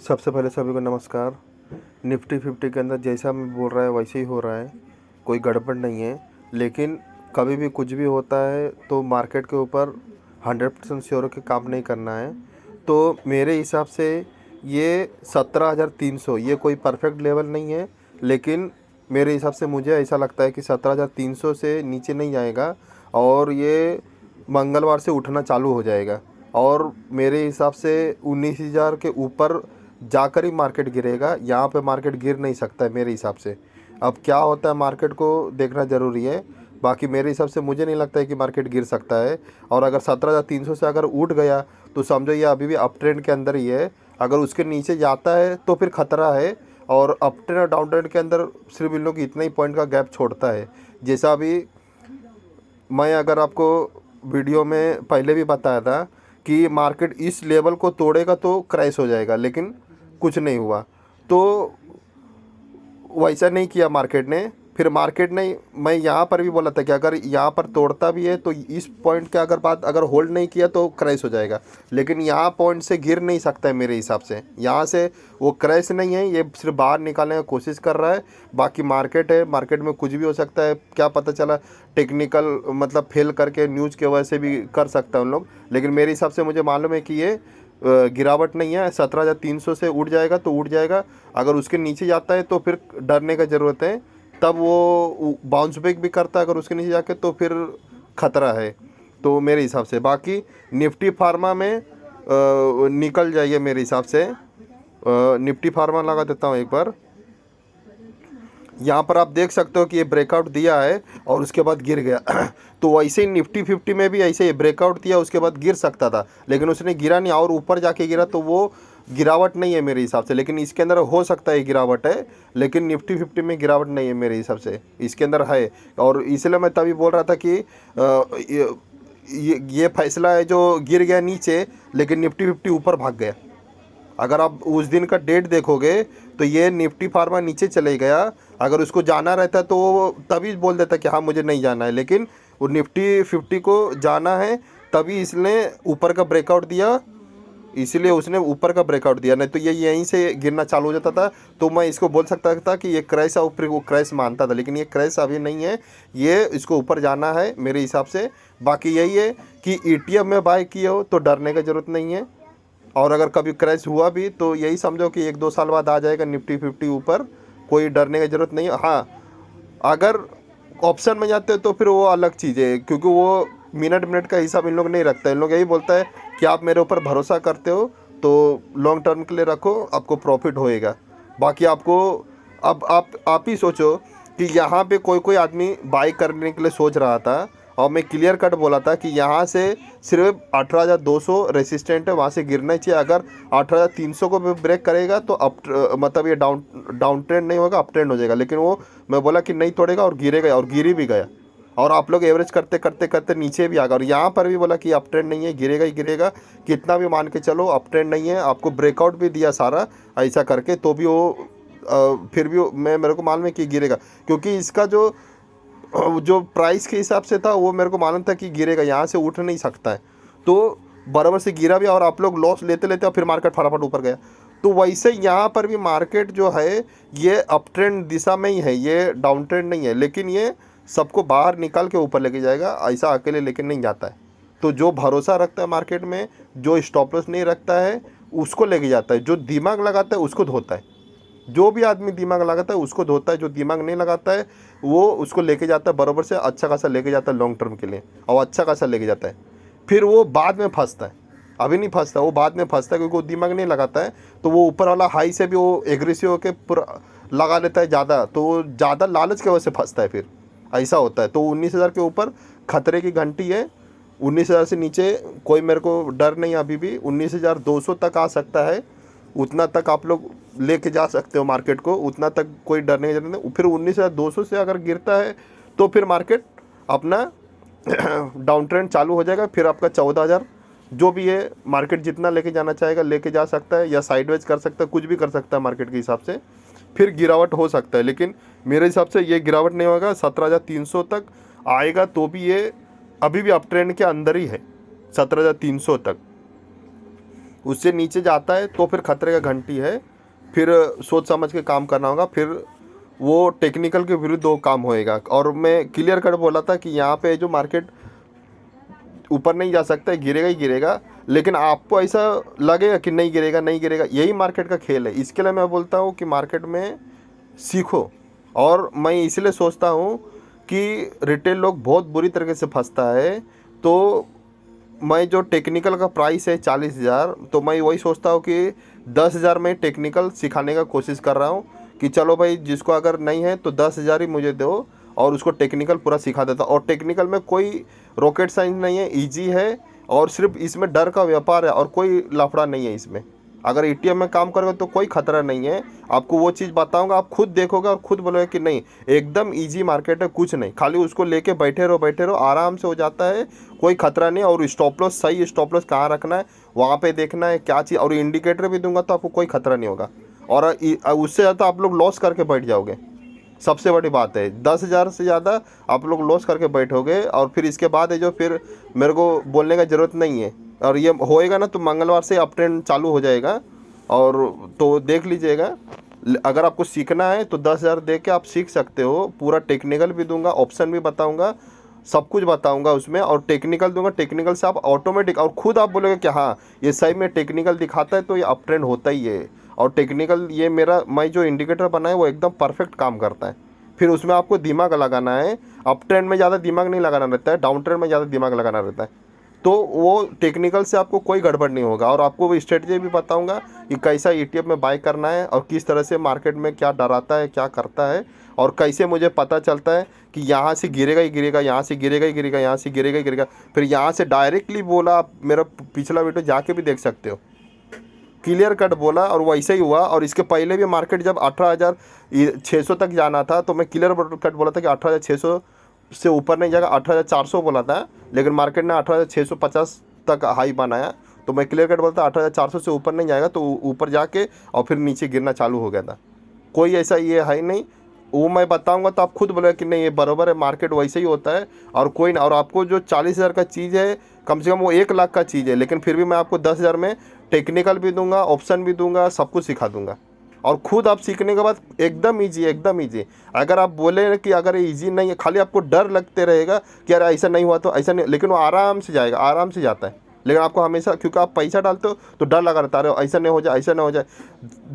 सबसे पहले सभी को नमस्कार। निफ्टी फिफ्टी के अंदर जैसा मैं बोल रहा है वैसे ही हो रहा है, कोई गड़बड़ नहीं है। लेकिन कभी भी कुछ भी होता है तो मार्केट के ऊपर 100% श्योर के काम नहीं करना है। तो मेरे हिसाब से ये 17,300 ये कोई परफेक्ट लेवल नहीं है, लेकिन मेरे हिसाब से मुझे ऐसा लगता है कि 17,300 से नीचे नहीं जाएगा और ये मंगलवार से उठना चालू हो जाएगा। और मेरे हिसाब से 19,000 के ऊपर जाकर ही मार्केट गिरेगा। यहाँ पे मार्केट गिर नहीं सकता है मेरे हिसाब से। अब क्या होता है मार्केट को देखना ज़रूरी है। बाकी मेरे हिसाब से मुझे नहीं लगता है कि मार्केट गिर सकता है। और अगर 17,300 से अगर उठ गया तो समझो ये अभी भी अप ट्रेंड के अंदर ही है। अगर उसके नीचे जाता है तो फिर ख़तरा है। और अप ट्रेंड और डाउन ट्रेंड के अंदर सिर्फ इन लोग इतना ही पॉइंट का गैप छोड़ता है। जैसा अभी मैं अगर आपको वीडियो में पहले भी बताया था कि मार्केट इस लेवल को तोड़ेगा तो क्रैश हो जाएगा, लेकिन कुछ नहीं हुआ। तो वैसा नहीं किया मार्केट ने। फिर मार्केट ने, मैं यहाँ पर भी बोला था कि अगर यहाँ पर तोड़ता भी है तो इस पॉइंट के अगर होल्ड नहीं किया तो क्रैश हो जाएगा। लेकिन यहाँ पॉइंट से गिर नहीं सकता है मेरे हिसाब से। यहाँ से वो क्रैश नहीं है, ये सिर्फ बाहर निकालने की कोशिश कर रहा है। बाकी मार्केट है, मार्केट में कुछ भी हो सकता है। क्या पता चला टेक्निकल मतलब फेल करके न्यूज़ के वजह से भी कर सकता है उन लोग। लेकिन मेरे हिसाब से मुझे मालूम है कि ये गिरावट नहीं है। 17,300 से उठ जाएगा तो उठ जाएगा। अगर उसके नीचे जाता है तो फिर डरने का ज़रूरत है, तब वो बाउंस बैक भी करता है। अगर उसके नीचे जाके तो फिर ख़तरा है। तो मेरे हिसाब से बाकी निफ्टी फार्मा में निकल जाइए मेरे हिसाब से। निफ्टी फार्मा लगा देता हूँ एक बार। यहाँ पर आप देख सकते हो कि ये ब्रेकआउट दिया है और उसके बाद गिर गया। तो वैसे ही निफ्टी फिफ्टी में भी ऐसे ही ब्रेकआउट दिया, उसके बाद गिर सकता था लेकिन उसने गिरा नहीं और ऊपर जाके गिरा, तो वो गिरावट नहीं है मेरे हिसाब से। लेकिन इसके अंदर हो सकता है गिरावट है, लेकिन निफ्टी फिफ्टी में गिरावट नहीं है मेरे हिसाब से, इसके अंदर है। और इसलिए मैं तभी बोल रहा था कि ये फैसला है जो गिर गया नीचे, लेकिन निफ्टी फिफ्टी ऊपर भाग गया। अगर आप उस दिन का डेट देखोगे तो ये निफ्टी फार्मा नीचे चले गया। अगर उसको जाना रहता तो वो तभी बोल देता कि हाँ मुझे नहीं जाना है, लेकिन वो निफ्टी फिफ्टी को जाना है, तभी इसने ऊपर का ब्रेकआउट दिया, इसलिए उसने ऊपर का ब्रेकआउट दिया। नहीं तो ये यहीं से गिरना चालू हो जाता था। तो मैं इसको बोल सकता था कि ये क्रैश है, ऊपर वो क्रैश मानता था, लेकिन ये क्रैश अभी नहीं है, ये इसको ऊपर जाना है मेरे हिसाब से। बाकी यही है कि ईटीएफ में बाय किए हो तो डरने की ज़रूरत नहीं है। और अगर कभी क्रैश हुआ भी तो यही समझो कि 1-2 साल बाद आ जाएगा निफ्टी फिफ्टी ऊपर, कोई डरने की ज़रूरत नहीं है। हाँ, अगर ऑप्शन में जाते हो तो फिर वो अलग चीज़ है, क्योंकि वो मिनट मिनट का हिसाब इन लोग नहीं रखता है। इन लोग यही बोलता है कि आप मेरे ऊपर भरोसा करते हो तो लॉन्ग टर्म के लिए रखो, आपको प्रॉफिट होएगा। बाकी आपको अब आप ही सोचो कि यहाँ पे कोई कोई आदमी बाई करने के लिए सोच रहा था और मैं क्लियर कट बोला था कि यहाँ से सिर्फ 18,200 रेसिस्टेंट है, वहाँ से गिरना ही चाहिए। अगर 18,300 को भी ब्रेक करेगा तो मतलब ये डाउन ट्रेंड नहीं होगा, अप ट्रेंड हो जाएगा। लेकिन वो मैं बोला कि नहीं तोड़ेगा और गिरेगा, और गिरी भी गया। और आप लोग एवरेज करते करते करते नीचे भी आ गए। और यहाँ पर भी बोला कि अप ट्रेंड नहीं है, गिरेगा ही गिरेगा। कितना भी मान के चलो अप ट्रेंड नहीं है, आपको ब्रेकआउट भी दिया सारा ऐसा करके, तो भी वो फिर भी मेरे को मालूम है कि गिरेगा, क्योंकि इसका जो प्राइस के हिसाब से था वो मेरे को मालूम था कि गिरेगा, यहाँ से उठ नहीं सकता है। तो बराबर से गिरा भी और आप लोग लॉस लेते लेते और फिर मार्केट फटाफट ऊपर गया। तो वैसे यहाँ पर भी मार्केट जो है ये अप ट्रेंड दिशा में ही है, ये डाउन ट्रेंड नहीं है। लेकिन ये सबको बाहर निकाल के ऊपर लेके जाएगा, ऐसा अकेले लेके नहीं जाता है। तो जो भरोसा रखता है मार्केट में, जो स्टॉप लॉस नहीं रखता है, उसको लेके जाता है। जो दिमाग लगाता है उसको धोता है। जो भी आदमी दिमाग लगाता है उसको धोता है, जो दिमाग नहीं लगाता है वो उसको लेके जाता है बराबर से, अच्छा खासा लेके जाता है लॉन्ग टर्म के लिए, और अच्छा खासा लेके जाता है। फिर वो बाद में फंसता है, अभी नहीं फंसता, वो बाद में फंसता है, क्योंकि वो दिमाग नहीं लगाता है। तो वो ऊपर वाला हाई से भी वो एग्रेसिव होकर पूरा लगा लेता है ज़्यादा, तो वो ज़्यादा लालच की वजह से फंसता है, फिर ऐसा होता है। तो 19,000 के ऊपर खतरे की घंटी है। 19,000 से नीचे कोई मेरे को डर नहीं, अभी भी 19,200 तक आ सकता है। उतना तक आप लोग लेके जा सकते हो मार्केट को, उतना तक कोई डरने की जरूरत नहीं। फिर 19,200 से अगर गिरता है तो फिर मार्केट अपना डाउन ट्रेंड चालू हो जाएगा। फिर आपका 14,000 जो भी है मार्केट जितना लेके जाना चाहेगा लेके जा सकता है, या साइडवेज कर सकता है, कुछ भी कर सकता है मार्केट के हिसाब से। फिर गिरावट हो सकता है, लेकिन मेरे हिसाब से ये गिरावट नहीं होगा। 17,300 तक आएगा तो भी ये अभी भी अप ट्रेंड के अंदर ही है, 17,300 तक। उससे नीचे जाता है तो फिर खतरे का घंटी है, फिर सोच समझ के काम करना होगा, फिर वो टेक्निकल के विरुद्ध वो काम होएगा। और मैं क्लियर कट बोला था कि यहाँ पे जो मार्केट ऊपर नहीं जा सकता है, गिरेगा ही गिरेगा, लेकिन आपको ऐसा लगेगा कि नहीं गिरेगा नहीं गिरेगा, यही मार्केट का खेल है। इसके लिए मैं बोलता हूँ कि मार्केट में सीखो। और मैं इसलिए सोचता हूँ कि रिटेल लोग बहुत बुरी तरीके से फंसता है। तो मैं जो टेक्निकल का प्राइस है 40,000, तो मैं वही सोचता हूँ कि 10,000 में टेक्निकल सिखाने का कोशिश कर रहा हूँ कि चलो भाई, जिसको अगर नहीं है तो 10,000 ही मुझे दो और उसको टेक्निकल पूरा सिखा देता। और टेक्निकल में कोई रॉकेट साइंस नहीं है, इजी है, और सिर्फ इसमें डर का व्यापार है और कोई लफड़ा नहीं है इसमें। अगर ईटीएम में काम करोगे तो कोई खतरा नहीं है। आपको वो चीज़ बताऊंगा, आप खुद देखोगे और खुद बोलोगे कि नहीं एकदम इजी मार्केट है, कुछ नहीं, खाली उसको लेके बैठे रहो, आराम से हो जाता है, कोई खतरा नहीं। और स्टॉप लॉस, सही स्टॉप लॉस कहाँ रखना है वहाँ पे देखना है क्या चीज़, और इंडिकेटर भी दूंगा तो आपको कोई खतरा नहीं होगा। और उससे ज़्यादा आप लोग लॉस करके बैठ जाओगे, सबसे बड़ी बात है। 10,000 से ज़्यादा आप लोग लॉस करके बैठोगे, और फिर इसके बाद है जो फिर मेरे को बोलने का ज़रूरत नहीं है। और ये होएगा ना तो मंगलवार से अप ट्रेंड चालू हो जाएगा, और तो देख लीजिएगा। अगर आपको सीखना है तो 10,000 दे के आप सीख सकते हो। पूरा टेक्निकल भी दूंगा, ऑप्शन भी बताऊंगा, सब कुछ बताऊंगा उसमें, और टेक्निकल दूंगा। टेक्निकल से आप ऑटोमेटिक, और खुद आप बोलोगे कि हाँ ये सही में टेक्निकल दिखाता है तो ये अप ट्रेंड होता ही है। और टेक्निकल ये मेरा, मैं जो इंडिकेटर बनाया वो एकदम परफेक्ट काम करता है। फिर उसमें आपको दिमाग लगाना है। अप ट्रेंड में ज़्यादा दिमाग नहीं लगाना रहता है, डाउन ट्रेंड में ज़्यादा दिमाग लगाना रहता है। तो वो टेक्निकल से आपको कोई गड़बड़ नहीं होगा। और आपको वो स्ट्रेटजी भी बताऊंगा कि कैसा ईटीएफ में बाय करना है, और किस तरह से मार्केट में क्या डराता है, क्या करता है, और कैसे मुझे पता चलता है कि यहाँ से गिरेगा ही गिरेगा, यहाँ से गिरेगा ही गिरेगा, यहाँ से गिरेगा ही गिरेगा। फिर यहाँ से डायरेक्टली बोला, आप मेरा पिछला वीडियो जाके भी देख सकते हो, क्लियर कट बोला, और वैसे ही हुआ। और इसके पहले भी मार्केट जब 18,600 तक जाना था तो मैं क्लियर कट बोला था कि 18,600 से ऊपर नहीं जाएगा, 18,400 बोला था, लेकिन मार्केट ने 18,650 तक हाई बनाया। तो मैं क्लियर कट बोलता 18,400 से ऊपर नहीं जाएगा, तो ऊपर जाके और फिर नीचे गिरना चालू हो गया था। कोई ऐसा ये है नहीं, वो मैं बताऊंगा तो आप खुद बोले कि नहीं ये बराबर है, मार्केट वैसे ही होता है। और कोई ना, और आपको जो 40,000 का चीज़ है, कम से कम वो 1 लाख का चीज़ है, लेकिन फिर भी मैं आपको 10,000 में टेक्निकल भी दूंगा, ऑप्शन भी दूंगा, सब कुछ सिखा दूंगा। और खुद आप सीखने के बाद एकदम ईजी, एकदम ईजी। अगर आप बोले कि अगर ईजी नहीं है, खाली आपको डर लगते रहेगा कि यार ऐसा नहीं हुआ तो ऐसा नहीं, लेकिन वो आराम से जाएगा, आराम से जाता है। लेकिन आपको हमेशा, क्योंकि आप पैसा डालते हो तो डर लगा रहता है, ऐसा नहीं हो जाए, ऐसा नहीं हो जाए।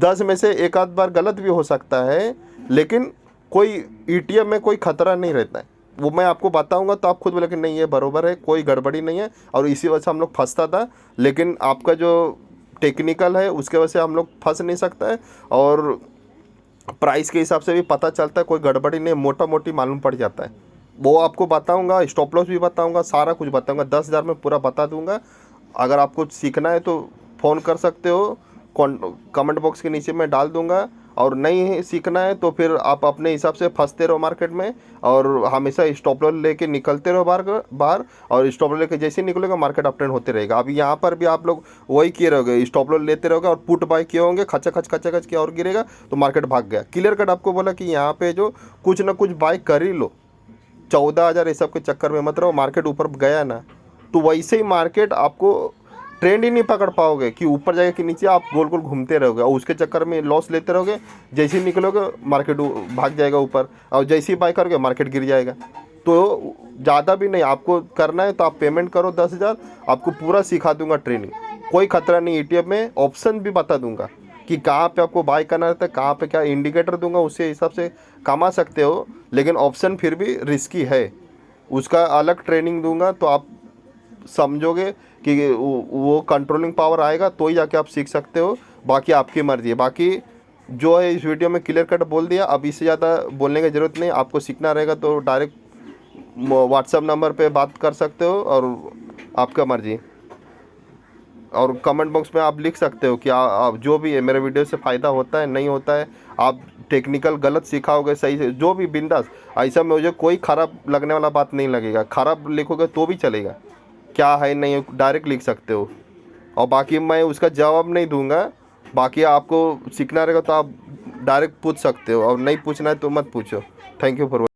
10 में से एक आध बार गलत भी हो सकता है, लेकिन कोई ईटीएम में कोई खतरा नहीं रहता है। वो मैं आपको बताऊंगा तो आप खुद बोले कि नहीं ये बराबर है, कोई गड़बड़ी नहीं है। और इसी वजह से हम लोग फंसता था, लेकिन आपका जो टेक्निकल है उसके वजह से हम लोग फंस नहीं सकता है। और प्राइस के हिसाब से भी पता चलता है, कोई गड़बड़ी नहीं, मोटा मोटी मालूम पड़ जाता है। वो आपको बताऊंगा, स्टॉप लॉस भी बताऊंगा, सारा कुछ बताऊंगा, 10,000 में पूरा बता दूंगा। अगर आपको सीखना है तो फ़ोन कर सकते हो, कमेंट बॉक्स के नीचे मैं डाल दूंगा। और नहीं सीखना है तो फिर आप अपने हिसाब से फंसते रहो मार्केट में, और हमेशा स्टॉप लॉस लेके निकलते रहो बाहर। और स्टॉप लॉस लेके जैसे ही निकलेगा मार्केट अप ट्रेंड होते रहेगा। अभी यहाँ पर भी आप लोग वही किए रहोगे, स्टॉप लॉस लेते रहोगे और पुट बाय किए होंगे, खचा खच किया और गिरेगा तो मार्केट भाग गया। क्लियर कट आपको बोला कि यहाँ पे जो कुछ ना कुछ बाय कर ही लो, 14,000 ये सब के चक्कर में मत रहो। मार्केट ऊपर गया ना तो वैसे ही मार्केट आपको ट्रेंड ही नहीं पकड़ पाओगे कि ऊपर जाएगा कि नीचे, आप गोल गोल घूमते रहोगे और उसके चक्कर में लॉस लेते रहोगे। जैसे ही निकलोगे मार्केट भाग जाएगा ऊपर, और जैसे ही बाय करोगे मार्केट गिर जाएगा। तो ज़्यादा भी नहीं आपको करना है तो आप पेमेंट करो 10,000, आपको पूरा सिखा दूंगा ट्रेनिंग, कोई खतरा नहीं। ईटीएफ में ऑप्शन भी बता दूंगा कि कहाँ पे आपको बाय करना रहता है, कहाँ पे क्या इंडिकेटर दूंगा, उसके हिसाब से कमा सकते हो। लेकिन ऑप्शन फिर भी रिस्की है, उसका अलग ट्रेनिंग दूंगा तो आप समझोगे कि वो कंट्रोलिंग पावर आएगा तो ही जाके आप सीख सकते हो। बाकी आपकी मर्ज़ी है। बाकी जो है इस वीडियो में क्लियर कट बोल दिया, अब इससे ज़्यादा बोलने की ज़रूरत नहीं। आपको सीखना रहेगा तो डायरेक्ट व्हाट्सएप नंबर पे बात कर सकते हो, और आपका मर्ज़ी। और कमेंट बॉक्स में आप लिख सकते हो कि आप जो भी है मेरे वीडियो से फ़ायदा होता है नहीं होता है, आप टेक्निकल गलत सिखाओगे सही से, जो भी बिंदास। ऐसा में मुझे कोई ख़राब लगने वाला बात नहीं लगेगा, ख़राब लिखोगे तो भी चलेगा, क्या है नहीं डायरेक्ट लिख सकते हो। और बाकी मैं उसका जवाब नहीं दूंगा। बाकी आपको सीखना रहेगा तो आप डायरेक्ट पूछ सकते हो, और नहीं पूछना है तो मत पूछो। Thank you for